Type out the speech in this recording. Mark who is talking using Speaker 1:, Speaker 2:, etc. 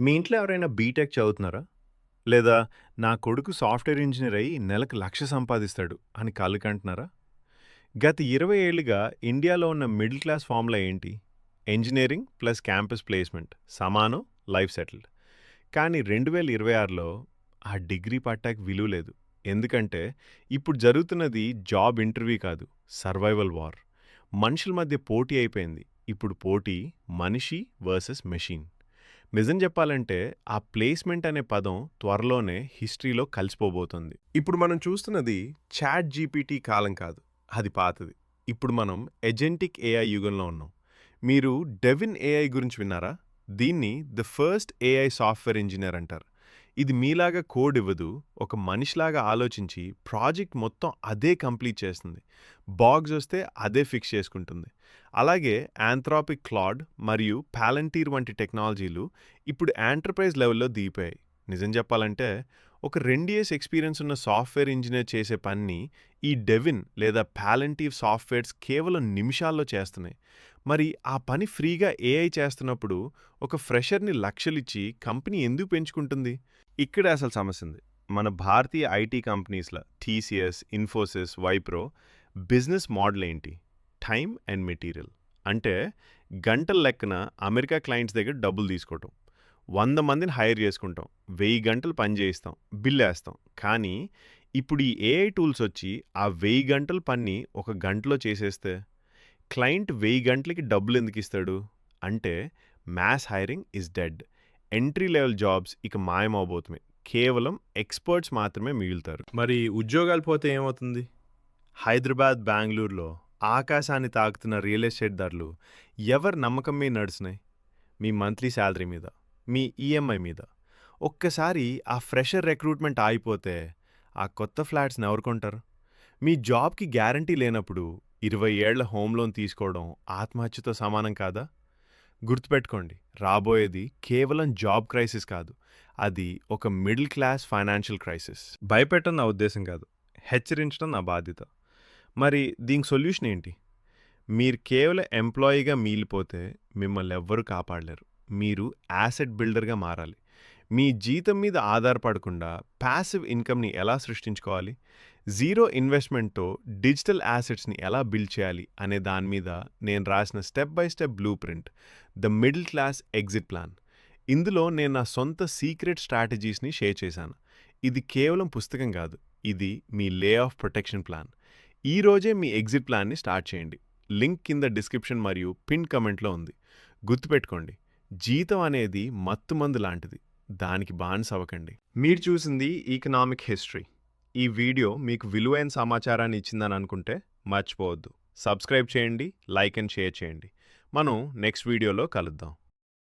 Speaker 1: మీ ఇంట్లో ఎవరైనా బీటెక్ చదువుతున్నారా? లేదా నా కొడుకు సాఫ్ట్‌వేర్ ఇంజినీర్ అయ్యి నెలకు 1,00,000 సంపాదిస్తాడు అని కలలు కంటున్నారా? గత 20 ఏళ్లుగా ఇండియాలో ఉన్న మిడిల్ క్లాస్ ఫార్ములా ఏంటి? ఇంజినీరింగ్ ప్లస్ క్యాంపస్ ప్లేస్‌మెంట్ సమానం లైఫ్ సెటిల్డ్. కానీ 2026లో ఆ డిగ్రీ పట్టాకి విలువ లేదు. ఎందుకంటే ఇప్పుడు జరుగుతున్నది జాబ్ ఇంటర్వ్యూ కాదు, సర్వైవల్ వార్. మనుషుల మధ్య పోటీ అయిపోయింది. ఇప్పుడు పోటీ మనిషి వర్సెస్ మెషిన్. నిజం చెప్పాలంటే ఆ ప్లేస్‌మెంట్ అనే పదం త్వరలోనే హిస్టరీలో కలిసిపోబోతోంది. ఇప్పుడు మనం చూస్తున్నది చాట్ జీపీటీ కాలం కాదు. అది పాతది. ఇప్పుడు మనం ఎజెంటిక్ ఏఐ యుగంలో ఉన్నాం. మీరు డెవిన్ ఏఐ గురించి విన్నారా? దీన్ని the first AI software engineer అంటారు. ఇది మీలాగా కోడ్ ఇవ్వదు. ఒక మనిషిలాగా ఆలోచించి ప్రాజెక్ట్ మొత్తం అదే కంప్లీట్ చేస్తుంది. బాగ్స్ వస్తే అదే ఫిక్స్ చేసుకుంటుంది. అలాగే ఆంథ్రోపిక్ క్లాడ్ మరియు పాలంటీర్ వంటి టెక్నాలజీలు ఇప్పుడు ఎంటర్ప్రైజ్ లెవెల్‌లో దిగిపోయాయి. నిజం చెప్పాలంటే ఒక 2 ఇయర్స్ ఎక్స్‌పీరియన్స్ ఉన్న సాఫ్ట్‌వేర్ ఇంజినీర్ చేసే పనిని ఈ డెవిన్ లేదా పాలంటీర్ సాఫ్ట్‌వేర్స్ కేవలం నిమిషాల్లో చేస్తున్నాయి. మరి ఆ పని ఫ్రీగా ఏఐ చేస్తున్నప్పుడు ఒక ఫ్రెషర్‌ని లక్షలిచ్చి కంపెనీ ఎందుకు పెంచుకుంటుంది? ఇక్కడే అసలు సమస్య ఉంది. మన భారతీయ ఐటీ కంపెనీస్‌ల TCS, Infosys, Wipro business model ఏంటి? Time and material. అంటే గంటల లెక్కన అమెరికా క్లయింట్స్ దగ్గర డబ్బులు తీసుకోవటం. 100 మందిని హైర్ చేసుకుంటాం. 1000 గంటలు పని చేయిస్తాం. బిల్లేస్తాం. కానీ ఇప్పుడు ఈ ఏఐ టూల్స్ వచ్చి ఆ 1000 గంటల పనిని ఒక గంటలో చేసేస్తే క్లయింట్ 1000 గంటలకి డబ్బులెందుకిస్తాడు? అంటే mass hiring is dead. Entry level jobs ఇక మాయమవబోతున్నాయి. కేవలం ఎక్స్‌పర్ట్స్ మాత్రమే మిగులుతారు. మరి ఉద్యోగాలు పోతే ఏమవుతుంది? హైదరాబాద్, బెంగుళూరులో ఆకాశాన్ని తాకుతున్న రియల్ ఎస్టేట్ ధరలు ఎవరి నమ్మకం మీద నడుస్తున్నాయి? మీ మంత్లీ శాలరీ మీద, మీ ఈఎంఐ మీద. ఒక్కసారి ఆ ఫ్రెషర్ రిక్రూట్‌మెంట్ ఆగిపోతే ఆ కొత్త ఫ్లాట్స్‌ని ఎవరు కొంటారు? మీ జాబ్‌కి గ్యారంటీ లేనప్పుడు 20 ఏళ్ల హోమ్ లోన్ తీసుకోవడం ఆత్మహత్యతో సమానం కాదా? గుర్తుపెట్టుకోండి, రాబోయేది కేవలం జాబ్ క్రైసిస్ కాదు. అది ఒక మిడిల్ క్లాస్ ఫైనాన్షియల్ క్రైసిస్. భయపెట్టడం నా ఉద్దేశం కాదు. హెచ్చరించడం నా బాధ్యత. మరి దీనికి సొల్యూషన్ ఏంటి? మీరు కేవలం ఎంప్లాయీగా మిగిలిపోతే మిమ్మల్ని ఎవ్వరూ కాపాడలేరు. మీరు యాసెట్ బిల్డర్‌గా మారాలి. మీ జీతం మీద ఆధారపడకుండా పాసివ్ ఇన్‌కమ్‌ని ఎలా సృష్టించుకోవాలి? జీరో ఇన్వెస్ట్‌మెంట్‌తో డిజిటల్ యాసెట్స్‌ని ఎలా బిల్డ్ చేయాలి అనే దాని మీద నేను రాసిన step by step blue print, the middle class exit plan. ఇందులో నేను నా సొంత సీక్రెట్ స్ట్రాటజీస్‌ని షేర్ చేశాను. ఇది కేవలం పుస్తకం కాదు. ఇది మీ లే ఆఫ్ ప్రొటెక్షన్ ప్లాన్. ఈ రోజే మీ ఎగ్జిట్ ప్లాన్‌ని స్టార్ట్ చేయండి. లింక్ కింద డిస్క్రిప్షన్ మరియు పిన్ కమెంట్‌లో ఉంది. గుర్తుపెట్టుకోండి, జీతం అనేది మత్తుమందు లాంటిది. దానికి బానిస అవ్వకండి. మీరు చూసింది ఈకనామిక్ హిస్టరీ. ఈ వీడియో మీకు విలువైన సమాచారాన్ని ఇచ్చిందని అనుకుంటే మర్చిపోవద్దు. సబ్స్క్రైబ్ చేయండి, లైక్ అండ్ షేర్ చేయండి. మనం నెక్స్ట్ వీడియోలో కలుద్దాం.